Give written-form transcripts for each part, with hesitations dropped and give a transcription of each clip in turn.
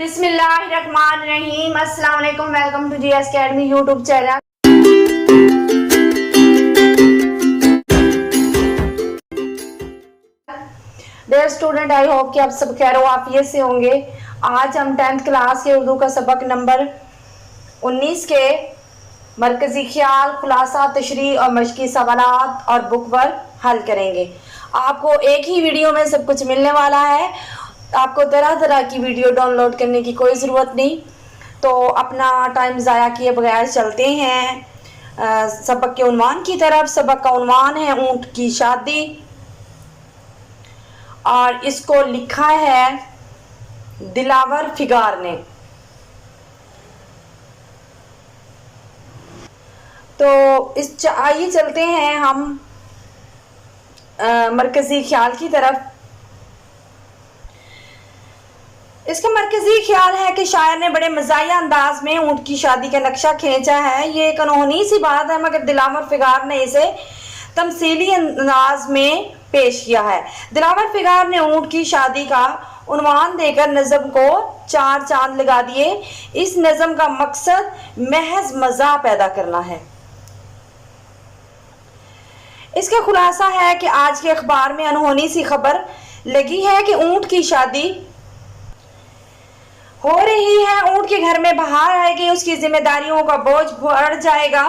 बिस्मिल्लाहिर्रहमानिर्रहीम। अस्सलाम वालेकुम। Welcome to GS academy YouTube channel. Dear student, I hope कि आप सब खैर आफियत से होंगे। आज हम 10th क्लास के उर्दू का सबक नंबर 19 के मरकजी ख्याल, खुलासा, तशरीह और मशकी सवालात और बुक पर हल करेंगे। आपको एक ही वीडियो में सब कुछ मिलने वाला है। आपको तरह तरह की वीडियो डाउनलोड करने की कोई ज़रूरत नहीं। तो अपना टाइम ज़ाया किए बगैर चलते हैं सबक के उन्वान की तरफ। सबक का उन्वान है ऊँट की शादी और इसको लिखा है दिलावर फिगार ने। तो आइए चलते हैं हम मरकजी ख्याल की तरफ। इसका मरकजी ख्याल है कि शायर ने बड़े मज़ाहिया अंदाज में ऊँट की शादी का नक्शा खींचा है। ये एक अनहोनी सी बात है, मगर दिलावर फिगार ने इसे तमसीली अंदाज में पेश किया है। दिलावर फिगार ने ऊँट की शादी का उन्वान देकर नज़म को 4 चांद लगा दिए। इस नज़म का मकसद महज मज़ा पैदा करना है। इसका खुलासा है कि आज के अखबार में अनहोनी सी खबर लगी है कि ऊँट की शादी हो रही है। ऊँट के घर में बहार आएगी, उसकी जिम्मेदारियों का बोझ बढ़ जाएगा,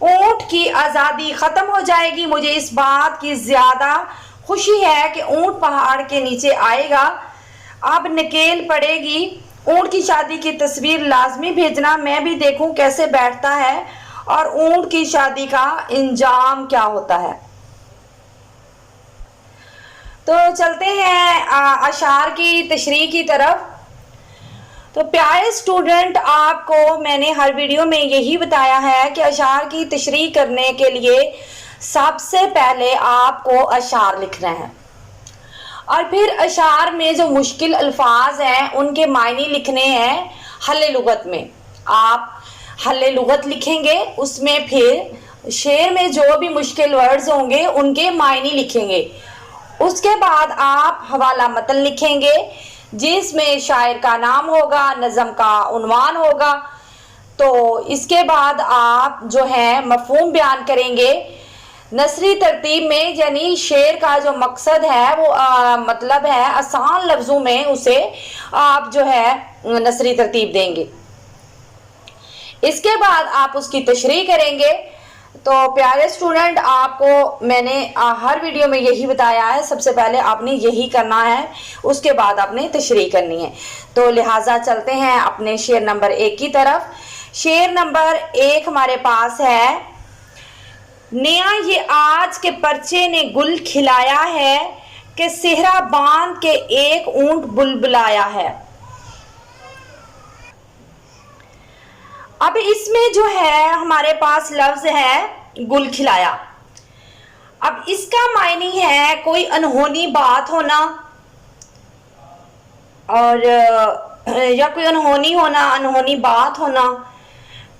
ऊँट की आज़ादी ख़त्म हो जाएगी। मुझे इस बात की ज़्यादा खुशी है कि ऊँट पहाड़ के नीचे आएगा। अब नकेल पड़ेगी। ऊँट की शादी की तस्वीर लाजमी भेजना, मैं भी देखूं कैसे बैठता है और ऊँट की शादी का इंजाम क्या होता है। तो चलते हैं अशार की तशरीह की तरफ। तो प्यारे स्टूडेंट, आपको मैंने हर वीडियो में यही बताया है कि अशार की तशरीह करने के लिए सबसे पहले आपको अशार लिखना है और फिर अशार में जो मुश्किल अल्फाज हैं उनके मायने लिखने हैं हल्ले लुगत में। आप हल्ले लुगत लिखेंगे, उसमें फिर शेर में जो भी मुश्किल वर्ड्स होंगे उनके मायने लिखेंगे। उसके बाद आप हवाला मतन लिखेंगे जिसमें शायर का नाम होगा, नज़म का उन्वान होगा। तो इसके बाद आप जो है मफ़हूम बयान करेंगे नसरी तरतीब में, यानी शेर का जो मकसद है वो मतलब है आसान लफ्ज़ों में उसे आप जो है नसरी तरतीब देंगे। इसके बाद आप उसकी तशरीह करेंगे। तो प्यारे स्टूडेंट, आपको मैंने हर वीडियो में यही बताया है, सबसे पहले आपने यही करना है, उसके बाद आपने तशरीह करनी है। तो लिहाजा चलते हैं अपने शेर नंबर 1 की तरफ। शेर नंबर 1 हमारे पास है, नया ये आज के पर्चे ने गुल खिलाया है कि सेहरा बांध के एक ऊंट बुलबुलाया है। अब इसमें जो है हमारे पास लफ्ज है गुल खिलाया। अब इसका मायने है कोई अनहोनी बात होना और या कोई अनहोनी होना, अनहोनी बात होना।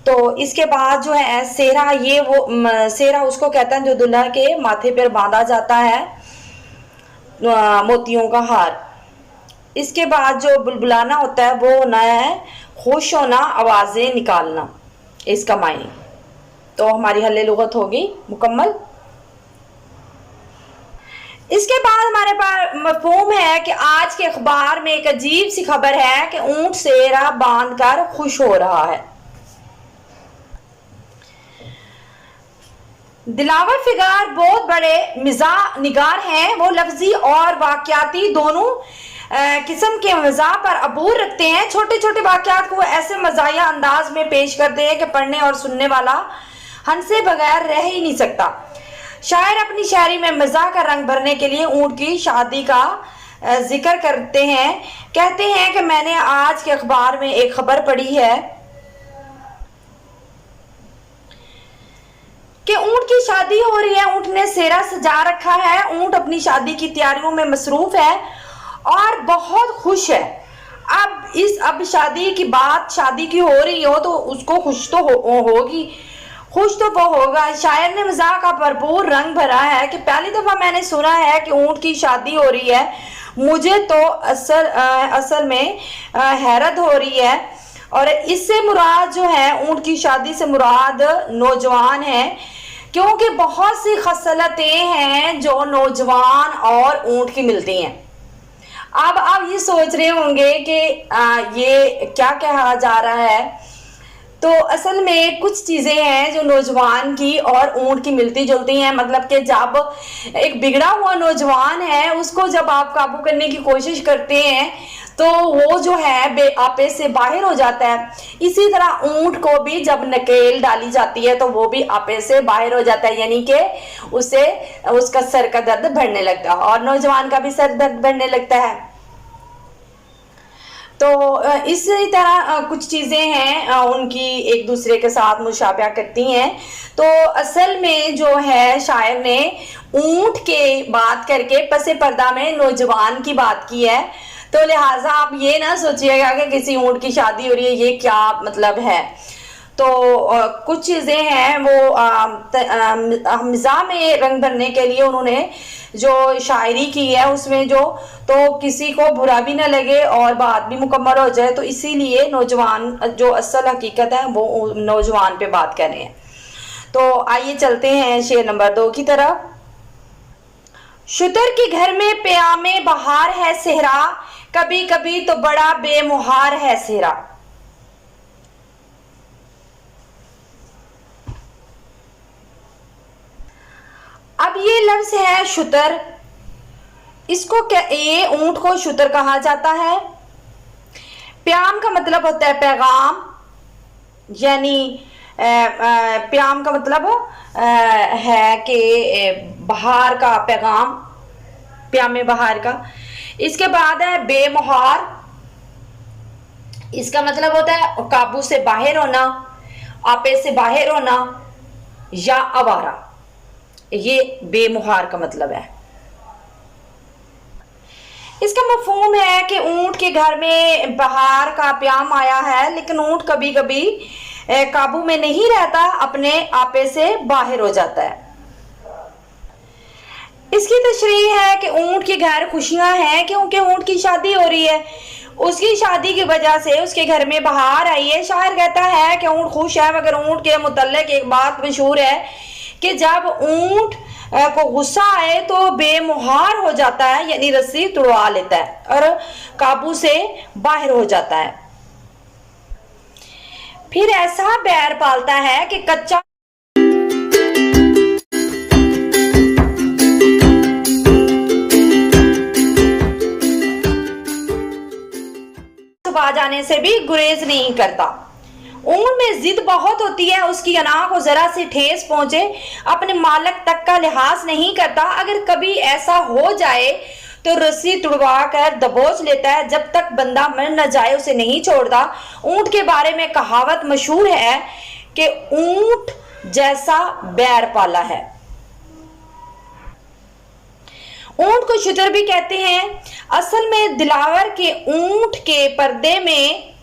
तो इसके बाद जो है सेहरा, ये वो सेहरा उसको कहता है जो दुल्हा के माथे पर बांधा जाता है, मोतियों का हार। इसके बाद जो बुलबुलाना होता है वो होना है खुश होना, आवाज़ें निकालना, इसका मायने। तो हमारी हल्ले लुगत होगी मुकम्मल। इसके बाद हमारे पास मफहूम है कि आज के अखबार में एक अजीब सी खबर है कि ऊंट सेहरा बांधकर खुश हो रहा है। दिलावर फिगार बहुत बड़े मिजाज निगार हैं। वो लफ्जी और वाकयाती दोनों किस्म के मज़ा पर अबूर रखते हैं। छोटे छोटे वाकयात को ऐसे मज़ाहिया अंदाज में पेश करते हैं कि पढ़ने और सुनने वाला हंसे बगैर रह ही नहीं सकता। शायर अपनी शायरी में मज़ा का रंग भरने के लिए ऊँट की शादी का जिक्र करते हैं। कहते हैं कि मैंने आज के अखबार में एक खबर पढ़ी है कि ऊँट की शादी हो रही है, ऊँट ने सेहरा सजा रखा है, ऊँट अपनी शादी की तैयारियों में मसरूफ है और बहुत खुश है। अब शादी की बात, शादी की हो रही हो तो उसको खुश तो होगी, खुश तो वो होगा। शायर ने मज़ाक का भरपूर रंग भरा है कि पहली दफ़ा मैंने सुना है कि ऊँट की शादी हो रही है मुझे तो असल में हैरत हो रही है। और इससे मुराद जो है, ऊंट की शादी से मुराद नौजवान है, क्योंकि बहुत सी खसलतें हैं जो नौजवान और ऊंट की मिलती हैं। अब आप ये सोच रहे होंगे कि ये क्या कहा जा रहा है। तो असल में कुछ चीज़ें हैं जो नौजवान की और ऊंट की मिलती जुलती हैं। मतलब कि जब एक बिगड़ा हुआ नौजवान है, उसको जब आप काबू करने की कोशिश करते हैं तो वो जो है आपे से बाहर हो जाता है। इसी तरह ऊंट को भी जब नकेल डाली जाती है तो वो भी आपे से बाहर हो जाता है, यानी कि उसे उसका सर का दर्द बढ़ने लगता है और नौजवान का भी सर दर्द बढ़ने लगता है। तो इसी तरह कुछ चीज़ें हैं उनकी एक दूसरे के साथ मुशाबह करती हैं। तो असल में जो है शायर ने ऊंट के बात करके पसे पर्दा में नौजवान की बात की है। तो लिहाजा आप ये ना सोचिएगा कि किसी ऊंट की शादी हो रही है, ये क्या मतलब है। तो कुछ चीज़ें हैं वो मिज़ाह में रंग भरने के लिए उन्होंने जो शायरी की है उसमें जो, तो किसी को बुरा भी ना लगे और बात भी मुकम्मल हो जाए, तो इसीलिए नौजवान जो असल हकीकत है वो नौजवान पे बात कर रहे हैं। तो आइए चलते हैं शेर नंबर 2 की तरफ। शुतर के घर में प्यामे बहार है सेहरा, कभी कभी तो बड़ा बेमुहार है सेहरा। अब ये लफ्ज है शुतर, इसको क्या, ये ऊंट को शुतर कहा जाता है। प्याम का मतलब होता है पैगाम, यानी प्याम का मतलब है कि बहार का पैगाम, प्यामे बहार का। इसके बाद है बेमुहार, इसका मतलब होता है काबू से बाहर होना, आपे से बाहर होना या आवारा। ये बेमुहार का मतलब है। इसका मफहूम है कि ऊंट के घर में बहार का प्याम आया है, लेकिन ऊंट कभी कभी काबू में नहीं रहता, अपने आपे से बाहर हो जाता है। इसकी तशरीह है कि ऊंट के घर खुशियां हैं क्योंकि ऊंट की शादी हो रही है। उसकी शादी की वजह से उसके घर में बहार आई है। शायर कहता है कि ऊंट खुश है, मगर ऊंट के मुतल्लिक एक बात मशहूर है कि जब ऊंट को गुस्सा आए तो बेमुहार हो जाता है, यानी रस्सी तुड़वा लेता है और काबू से बाहर हो जाता है। फिर ऐसा बैर पालता है कि कच्चा छुपा जाने से भी गुरेज नहीं करता। ऊंट में जिद बहुत होती है, उसकी अना को जरा सी ठेस पहुंचे अपने मालिक तक का लिहाज नहीं करता। अगर कभी ऐसा हो जाए तो रस्सी तुड़वा कर दबोच लेता है, जब तक बंदा मर न जाए उसे नहीं छोड़ता। ऊंट के बारे में कहावत मशहूर है कि ऊंट जैसा बैर पाला है। ऊंट को शुतर भी कहते हैं। असल में दिलावर के ऊंट के पर्दे में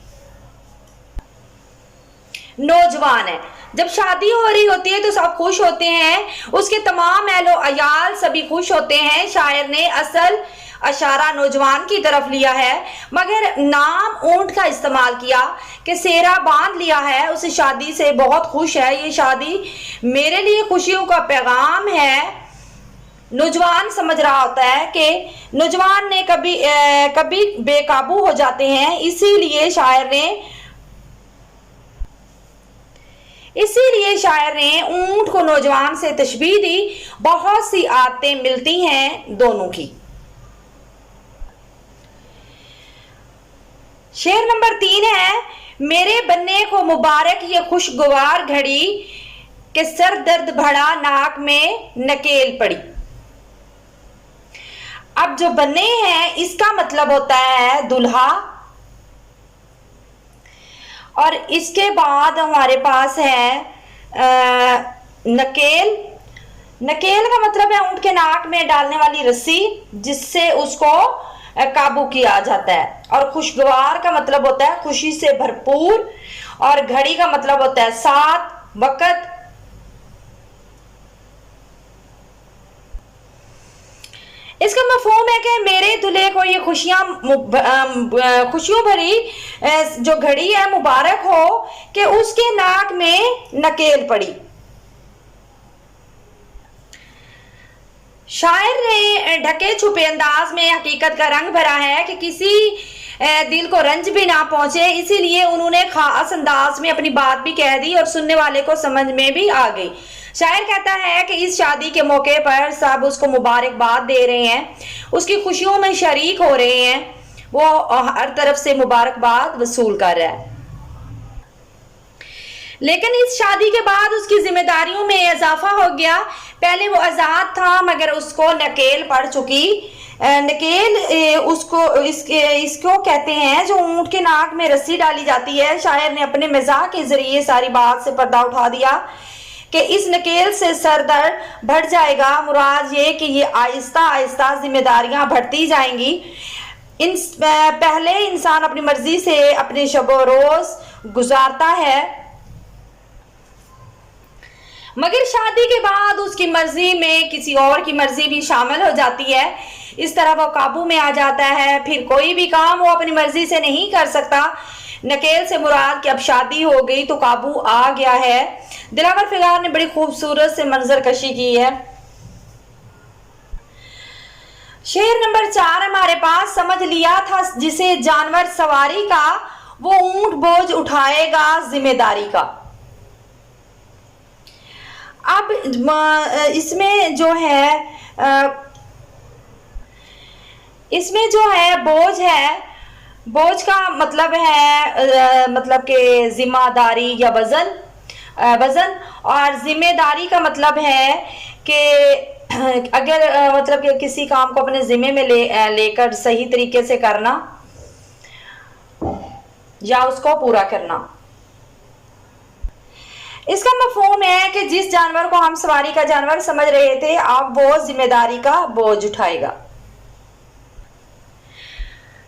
नौजवान है। जब शादी हो रही होती है तो सब खुश होते हैं, उसके तमाम अहलो अयाल सभी खुश होते हैं। शायर ने असल अशारा नौजवान की तरफ लिया है, मगर नाम ऊंट का इस्तेमाल किया कि सेहरा बांध लिया है, उस शादी से बहुत खुश है। ये शादी मेरे लिए खुशियों का पैगाम है। नौजवान समझ रहा होता है कि नौजवान ने कभी बेकाबू हो जाते हैं, इसीलिए शायर ने ऊंट को नौजवान से तशबीह दी। बहुत सी आदतें मिलती हैं दोनों की। शेर नंबर 3 है, मेरे बनने को मुबारक ये खुशगवार घड़ी के सर दर्द बढ़ा नाक में नकेल पड़ी। अब जो बने हैं इसका मतलब होता है दूल्हा, और इसके बाद हमारे पास है नकेल। नकेल का मतलब है ऊंट के नाक में डालने वाली रस्सी जिससे उसको काबू किया जाता है। और खुशगवार का मतलब होता है खुशी से भरपूर, और घड़ी का मतलब होता है साथ, वक्त। इसका मफहूम है कि मेरे दूल्हे को ये खुशियों भरी जो घड़ी है मुबारक हो कि उसके नाक में नकेल पड़ी। शायर ने ढके छुपे अंदाज में हकीकत का रंग भरा है कि किसी दिल को रंज भी ना पहुंचे, इसीलिए उन्होंने खास अंदाज में अपनी बात भी कह दी और सुनने वाले को समझ में भी आ गई। शायर कहता है कि इस शादी के मौके पर सब उसको मुबारकबाद दे रहे हैं, उसकी खुशियों में शरीक हो रहे हैं, वो हर तरफ से मुबारकबाद वसूल कर रहा है। लेकिन इस शादी के बाद उसकी जिम्मेदारियों में इजाफा हो गया। पहले वो आजाद था मगर उसको नकेल पड़ चुकी। नकेल इसको कहते हैं जो ऊंट के नाक में रस्सी डाली जाती है। शायर ने अपने मजाक के जरिए सारी बात से पर्दा उठा दिया कि इस नकेल से सर दर्द बढ़ जाएगा। मुराद ये कि ये आहिस्ता आहिस्ता जिम्मेदारियां बढ़ती जाएंगी। पहले इंसान अपनी मर्जी से अपने शबो रोज गुजारता है, मगर शादी के बाद उसकी मर्जी में किसी और की मर्जी भी शामिल हो जाती है। इस तरह वो काबू में आ जाता है, फिर कोई भी काम वो अपनी मर्जी से नहीं कर सकता। नकेल से मुराद कि अब शादी हो गई तो काबू आ गया है। दिलावर फिगार ने बड़ी खूबसूरत से मंजर कशी की है। शेर नंबर 4 हमारे पास, समझ लिया था जिसे जानवर सवारी का, वो ऊंट बोझ उठाएगा जिम्मेदारी का। अब इसमें जो है बोझ है, बोझ का मतलब है मतलब कि जिम्मेदारी या वजन, और जिम्मेदारी का मतलब है कि अगर मतलब कि किसी काम को अपने जिम्मे में लेकर सही तरीके से करना या उसको पूरा करना। इसका मफहूम है कि जिस जानवर को हम सवारी का जानवर समझ रहे थे अब वो जिम्मेदारी का बोझ उठाएगा।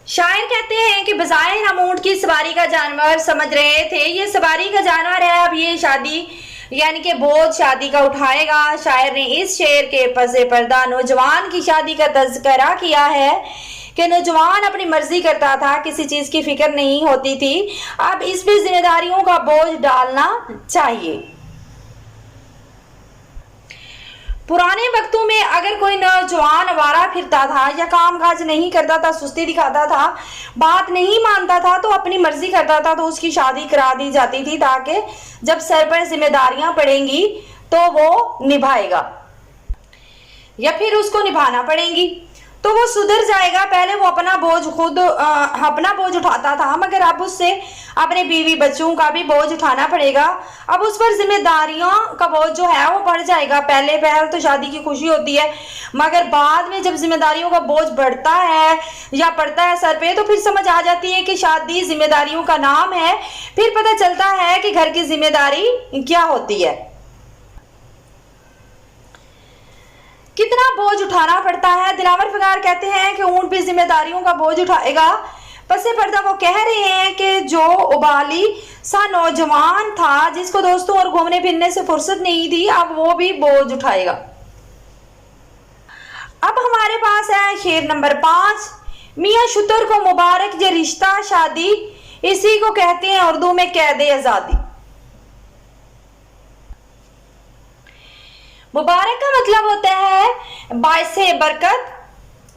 शायर कहते हैं कि बजाय हम ऊंट की सवारी का जानवर समझ रहे थे, ये सवारी का जानवर है, अब ये शादी यानी कि बोझ शादी का उठाएगा। शायर ने इस शेर के पसे पर्दा नौजवान की शादी का तज़किरा किया है कि नौजवान अपनी मर्जी करता था, किसी चीज की फिक्र नहीं होती थी। अब इस पे जिम्मेदारियों का बोझ डालना चाहिए। पुराने वक्तों में अगर कोई नौजवान आवारा फिरता था या काम काज नहीं करता था, सुस्ती दिखाता था, बात नहीं मानता था तो अपनी मर्जी करता था, तो उसकी शादी करा दी जाती थी ताकि जब सर पर जिम्मेदारियां पड़ेंगी तो वो निभाएगा या फिर उसको निभाना पड़ेंगी तो वो सुधर जाएगा। पहले वो अपना बोझ उठाता था, मगर अब उससे अपने बीवी बच्चों का भी बोझ उठाना पड़ेगा। अब उस पर जिम्मेदारियों का बोझ जो है वो बढ़ जाएगा। पहले तो शादी की खुशी होती है, मगर बाद में जब जिम्मेदारियों का बोझ बढ़ता है या पड़ता है सर पे तो फिर समझ आ जाती है कि शादी जिम्मेदारियों का नाम है। फिर पता चलता है कि घर की जिम्मेदारी क्या होती है, कितना बोझ उठाना पड़ता है। दिलावर फिगार कहते हैं कि ऊंट भी जिम्मेदारियों का बोझ उठाएगा। पसे पर्दा वो कह रहे हैं कि जो उबाली सा नौजवान था जिसको दोस्तों और घूमने फिरने से फुर्सत नहीं थी, अब वो भी बोझ उठाएगा। अब हमारे पास है शेर नंबर 5, मियां शुतर को मुबारक ये रिश्ता शादी, इसी को कहते हैं उर्दू में कैद आजादी। मुबारक का मतलब होता है बाइसे बरकत,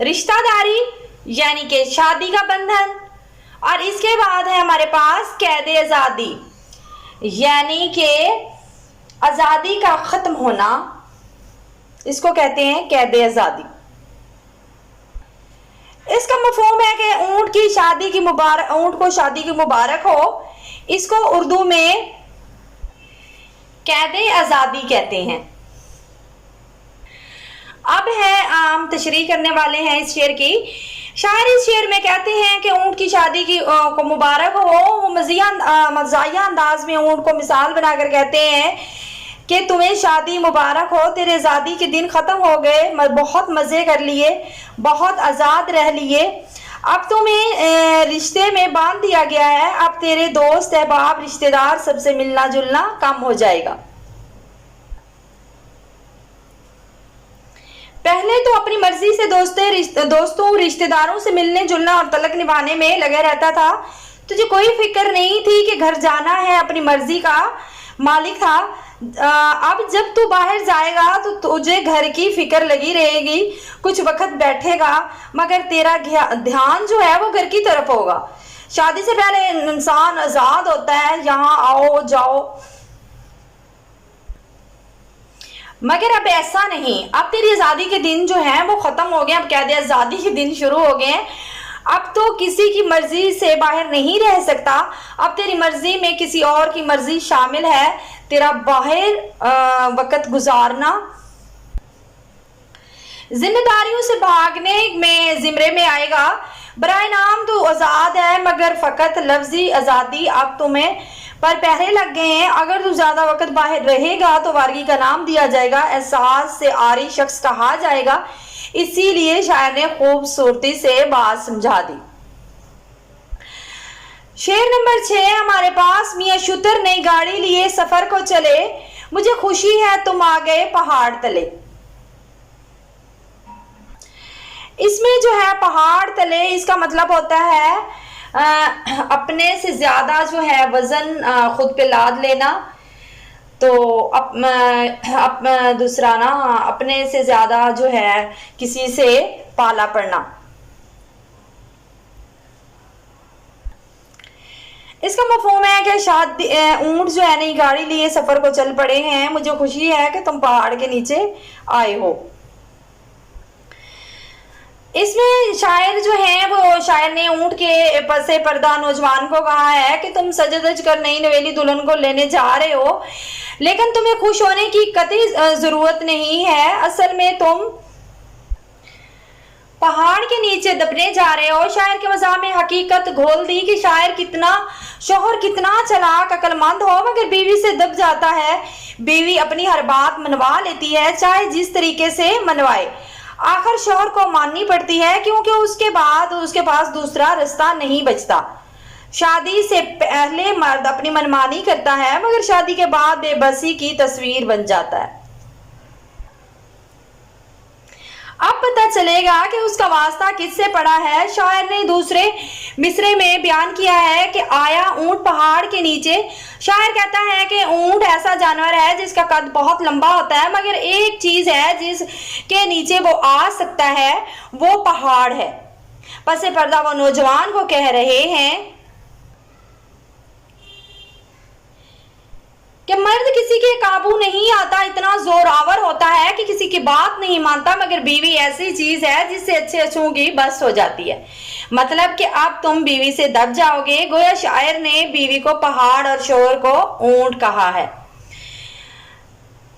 रिश्तादारी यानी कि शादी का बंधन। और इसके बाद है हमारे पास कैद आजादी यानी कि आजादी का खत्म होना, इसको कहते हैं कैद आजादी। इसका मफहूम है कि ऊंट को शादी की मुबारक हो, इसको उर्दू में कैद आजादी कहते हैं। अब है आम तशरीह करने वाले हैं इस शेर की। शायर इस शेर में कहते हैं कि ऊंट की शादी को मुबारक हो। वो मज़ाहिया अंदाज में ऊंट को मिसाल बनाकर कहते हैं कि तुम्हें शादी मुबारक हो, तेरे आज़ादी के दिन ख़त्म हो गए, बहुत मज़े कर लिए, बहुत आज़ाद रह लिए, अब तुम्हें रिश्ते में बांध दिया गया है, अब तेरे दोस्त अहबाब रिश्तेदार सबसे मिलना जुलना कम हो जाएगा। पहले तो अपनी मर्जी से दोस्तों रिश्तेदारों से मिलने जुलना और तलक निभाने में लगे रहता था। तुझे कोई फिक्र नहीं थी कि घर जाना है, अपनी मर्जी का मालिक था। अब जब तू बाहर जाएगा तो तुझे घर की फिक्र लगी रहेगी। कुछ वक्त बैठेगा मगर तेरा ध्यान जो है वो घर की तरफ होगा। शादी से पहले इंसान आजाद होता है, यहाँ आओ जाओ, मगर अब ऐसा नहीं। अब तेरी आजादी के दिन जो है वो खत्म हो गए। अब कह दे आजादी के दिन शुरू हो गए। अब तो किसी की मर्जी से बाहर नहीं रह सकता। अब तेरी मर्जी में किसी और की मर्जी शामिल है। तेरा बाहर वक्त गुजारना जिम्मेदारियों से भागने में जिम्मे में आएगा। बराए नाम तो आजाद है, मगर फकत लफ्जी आजादी अब तुम्हें पर पहरे लग गए हैं। अगर तू ज्यादा वक्त बाहर रहेगा तो वारगी का नाम दिया जाएगा, एहसास से आरी शख्स कहा जाएगा। इसीलिए शायर ने खूबसूरती से बात समझा दी। शेर नंबर 6 हमारे पास। मियां शुतर नई गाड़ी लिए सफर को चले, मुझे खुशी है तुम आ गए पहाड़ तले। इसमें जो है पहाड़ तले, इसका मतलब होता है अपने से ज्यादा जो है वजन खुद पे लाद लेना। तो दूसरा ना, अपने से ज्यादा जो है किसी से पाला पड़ना। इसका मफहूम है कि शादी ऊंट जो है नई गाड़ी लिए सफर को चल पड़े हैं, मुझे खुशी है कि तुम पहाड़ के नीचे आए हो। इसमें शायर जो है वो शायर ने ऊंट के पसे पर्दा नौजवान को कहा है कि तुम सज धज कर नई नवेली दुल्हन को लेने जा रहे हो, लेकिन तुम्हें खुश होने की कतई जरूरत नहीं है। असल में तुम पहाड़ के नीचे दबने जा रहे हो। शायर के मज़ाह में हकीकत घोल दी कि शोहर कितना चालाक अक्लमंद हो मगर बीवी से दब जाता है। बीवी अपनी हर बात मनवा लेती है, चाहे जिस तरीके से मनवाए। आखिर शोहर को माननी पड़ती है क्योंकि उसके पास दूसरा रास्ता नहीं बचता। शादी से पहले मर्द अपनी मनमानी करता है मगर शादी के बाद बेबसी की तस्वीर बन जाता है। अब पता चलेगा कि उसका वास्ता किससे पड़ा है। शायर ने दूसरे मिसरे में बयान किया है कि आया ऊंट पहाड़ के नीचे। शायर कहता है कि ऊंट ऐसा जानवर है जिसका कद बहुत लंबा होता है, मगर एक चीज है जिसके नीचे वो आ सकता है, वो पहाड़ है। पसे पर्दा वो नौजवान को कह रहे हैं कि मर्द किसी के काबू नहीं आता, इतना जोरावर होता है कि किसी की बात नहीं मानता, मगर बीवी ऐसी चीज है जिससे अच्छे अच्छों की बस हो जाती है। मतलब कि अब तुम बीवी से दब जाओगे। गोया शायर ने बीवी को पहाड़ और शोहर को ऊंट कहा है।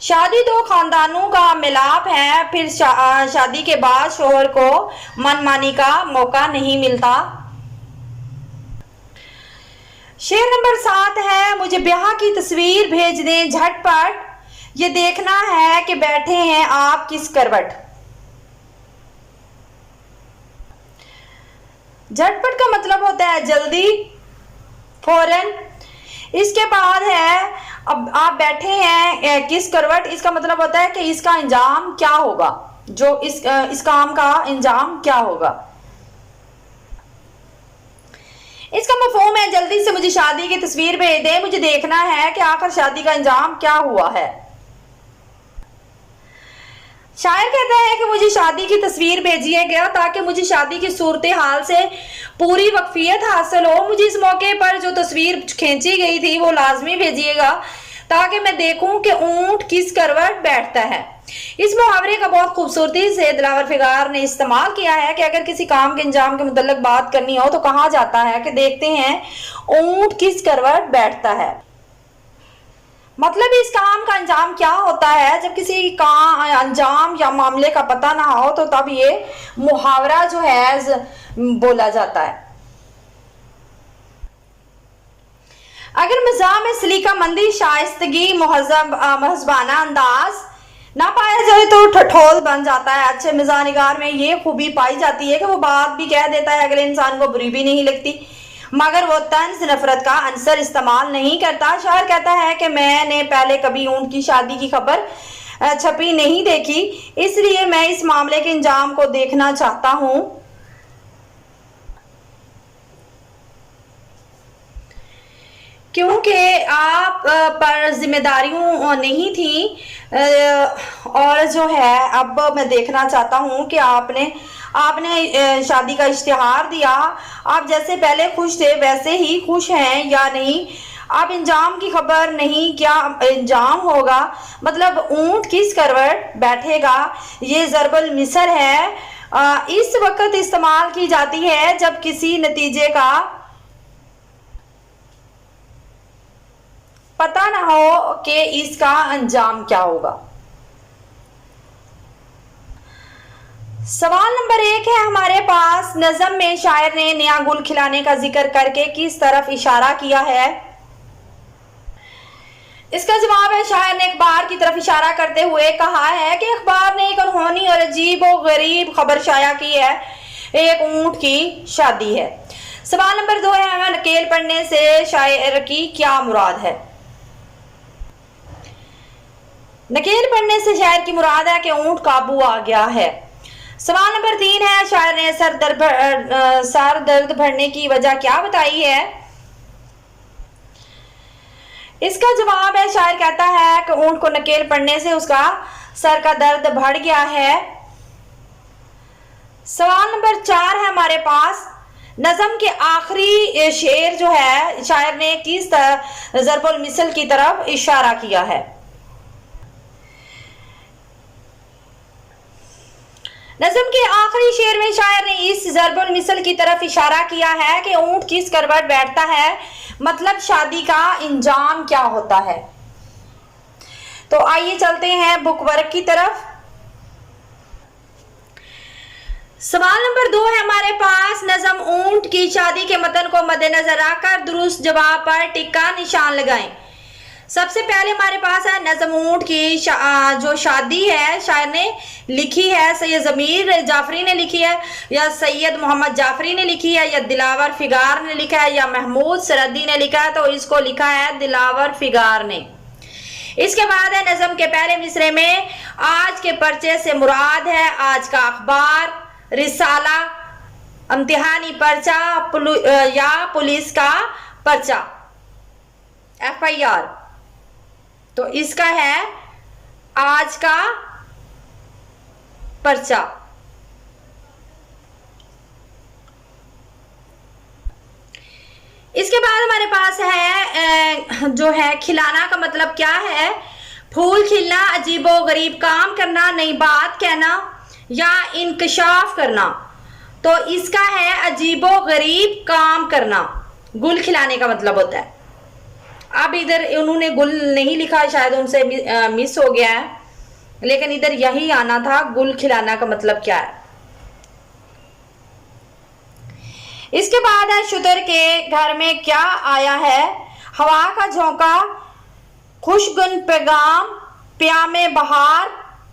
शादी दो खानदानों का मिलाप है, फिर शादी के बाद शोहर को मनमानी का मौका नहीं मिलता। शेर नंबर 7 है। मुझे ब्याह की तस्वीर भेज दें झटपट, ये देखना है कि बैठे हैं आप किस करवट। झटपट का मतलब होता है जल्दी, फौरन। इसके बाद है अब आप बैठे हैं किस करवट, इसका मतलब होता है कि इसका इंजाम क्या होगा, जो इस काम का इंजाम क्या होगा। इसका मफहूम है जल्दी से मुझे शादी की तस्वीर भेज दे, मुझे देखना है कि आखिर शादी का इंजाम क्या हुआ है। शायर कहता है कि मुझे शादी की तस्वीर भेजिए गया ताकि मुझे शादी की सूरत हाल से पूरी वाकफियत हासिल हो। मुझे इस मौके पर जो तस्वीर खींची गई थी वो लाजमी भेजिएगा ताकि मैं देखूं कि ऊंट किस करवट बैठता है। इस मुहावरे का बहुत खूबसूरती से दिलावर फिगार ने इस्तेमाल किया है कि अगर किसी काम के अंजाम के मुतल्लिक बात करनी हो तो कहा जाता है कि देखते हैं ऊंट किस करवट बैठता है। मतलब इस काम का अंजाम क्या होता है। जब किसी का अंजाम या मामले का पता ना हो तो तब ये मुहावरा जो है बोला जाता है। अगर मिजाज में सलीका मंदी, शाइस्तगी, महजबाना अंदाज ना पाया जाए तो ठठोल बन जाता है। अच्छे मिजानिगार में ये खूबी पाई जाती है कि वो बात भी कह देता है, अगले इंसान को बुरी भी नहीं लगती, मगर वो तंज नफरत का अंसर इस्तेमाल नहीं करता। शायर कहता है कि मैंने पहले कभी ऊंट की शादी की खबर छपी नहीं देखी, इसलिए मैं इस मामले के अंजाम को देखना चाहता हूं। क्योंकि आप पर जिम्मेदारियों नहीं थी और जो है अब मैं देखना चाहता हूं कि आपने शादी का इश्तिहार दिया, आप जैसे पहले खुश थे वैसे ही खुश हैं या नहीं। आप इंजाम की खबर नहीं, क्या इंजाम होगा, मतलब ऊंट किस करवट बैठेगा, ये ज़रबुल मिसर है। इस वक्त इस्तेमाल की जाती है जब किसी नतीजे का पता ना हो कि इसका अंजाम क्या होगा। सवाल नंबर 1 है हमारे पास, नज़म में शायर ने नया गुल खिलाने का जिक्र करके किस तरफ इशारा किया है। इसका जवाब है, शायर ने अखबार की तरफ इशारा करते हुए कहा है कि अखबार ने एक अनहोनी और अजीब और गरीब खबर शाया की है, एक ऊंट की शादी है। सवाल नंबर 2 है, नकेल पढ़ने से शायर की क्या मुराद है। नकेल पढ़ने से शायर की मुराद है कि ऊंट काबू आ गया है। सवाल नंबर 3 है, शायर ने सर दर्द बढ़ने की वजह क्या बताई है। इसका जवाब है, शायर कहता है कि ऊंट को नकेल पड़ने से उसका सर का दर्द बढ़ गया है। सवाल नंबर 4 है हमारे पास, नज़म के आखिरी शेर जो है शायर ने किस ज़रबुल मिसल की तरफ इशारा किया है। नज़म के आखिरी शेर में शायर ने इस ज़रबुल मिसल की तरफ इशारा किया है कि ऊंट किस करवट बैठता है, मतलब शादी का इंजाम क्या होता है। तो आइए चलते हैं बुक वर्क की तरफ। सवाल नंबर 2 है हमारे पास, नज़म ऊंट की शादी के मतन को मद्देनजर रखकर दुरुस्त जवाब पर टिक का निशान लगाएं। सबसे पहले हमारे पास है, नज़म ऊंट की जो शादी है शायर ने लिखी है, सैयद ज़मीर जाफरी ने लिखी है या सैयद मोहम्मद जाफरी ने लिखी है या दिलावर फिगार ने लिखा है या महमूद सरहदी ने लिखा है, तो इसको लिखा है दिलावर फिगार ने। इसके बाद है, नज़म के पहले मिसरे में आज के पर्चे से मुराद है आज का अखबार, रिसाला, इम्तिहानी पर्चा या पुलिस का पर्चा, FIR। तो इसका है आज का पर्चा। इसके बाद हमारे पास है जो है खिलाना का मतलब क्या है, फूल खिलना, अजीबो गरीब काम करना, नई बात कहना या इंकशाफ करना। तो इसका है अजीबो गरीब काम करना, गुल खिलाने का मतलब होता है। अब इधर उन्होंने गुल नहीं लिखा, शायद उनसे मिस हो गया है, लेकिन इधर यही आना था, गुल खिलाना का मतलब क्या है। इसके बाद है, शुतर के घर में क्या आया है, हवा का झोंका, खुशगुन पैगाम, प्यामे बहार,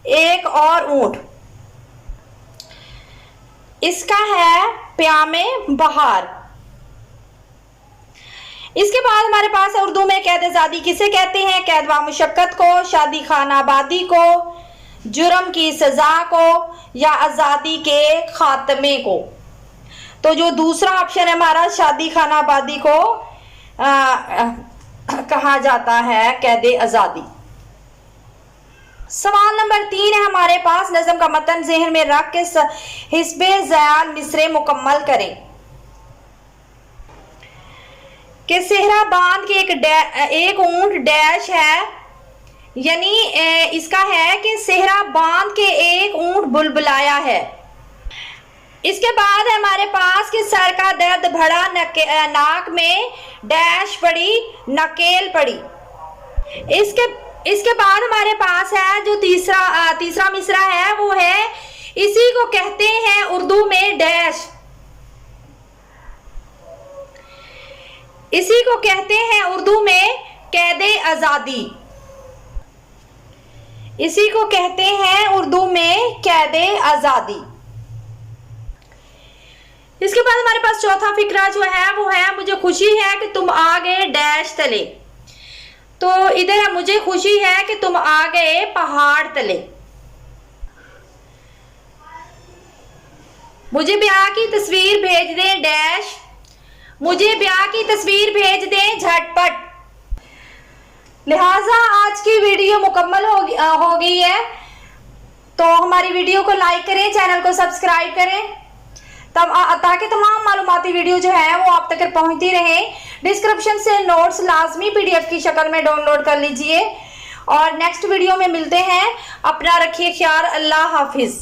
एक और ऊंट। इसका है प्यामे बहार। इसके बाद हमारे पास है, उर्दू में कैद आज़ादी किसे कहते हैं, कैद व मुशक्कत को, शादी खाना आबादी को, जुर्म की सजा को या आज़ादी के खात्मे को। तो जो दूसरा ऑप्शन है हमारा, शादी खाना आबादी को कहा जाता है कैद आज़ादी। सवाल नंबर 3 है हमारे पास, नज़म का मतन ज़हन में रख के हिस्बे ज़याल मिसरे मुकम्मल करें। कि सेहरा बांध के एक ऊंट डैश है, यानी इसका है कि सेहरा बांध के एक ऊंट बुलबुलाया है। इसके बाद है हमारे पास कि सर का दर्द बढ़ा, नाक में डैश पड़ी, नकेल पड़ी। इसके बाद हमारे पास है जो तीसरा मिसरा है, वो है इसी को कहते हैं उर्दू में डैश, इसी को कहते हैं उर्दू में कैद आज़ादी, इसी को कहते हैं उर्दू में कैद आज़ादी। इसके बाद हमारे पास चौथा फिक्रा जो है वो है, मुझे खुशी है कि तुम आ गए डैश तले। तो इधर मुझे खुशी है कि तुम आ गए पहाड़ तले। मुझे ब्याह की तस्वीर भेज दें डैश, मुझे ब्याह की तस्वीर भेज दें झटपट। लिहाजा आज की वीडियो मुकम्मल हो गई है, तो हमारी वीडियो को लाइक करें, चैनल को सब्सक्राइब करें तब ताकि तमाम मालूमाती वीडियो जो है वो आप तक पहुंचती रहे। डिस्क्रिप्शन से नोट्स लाजमी PDF की शक्ल में डाउनलोड कर लीजिए और नेक्स्ट वीडियो में मिलते हैं। अपना रखिए ख्याल। अल्लाह हाफिज।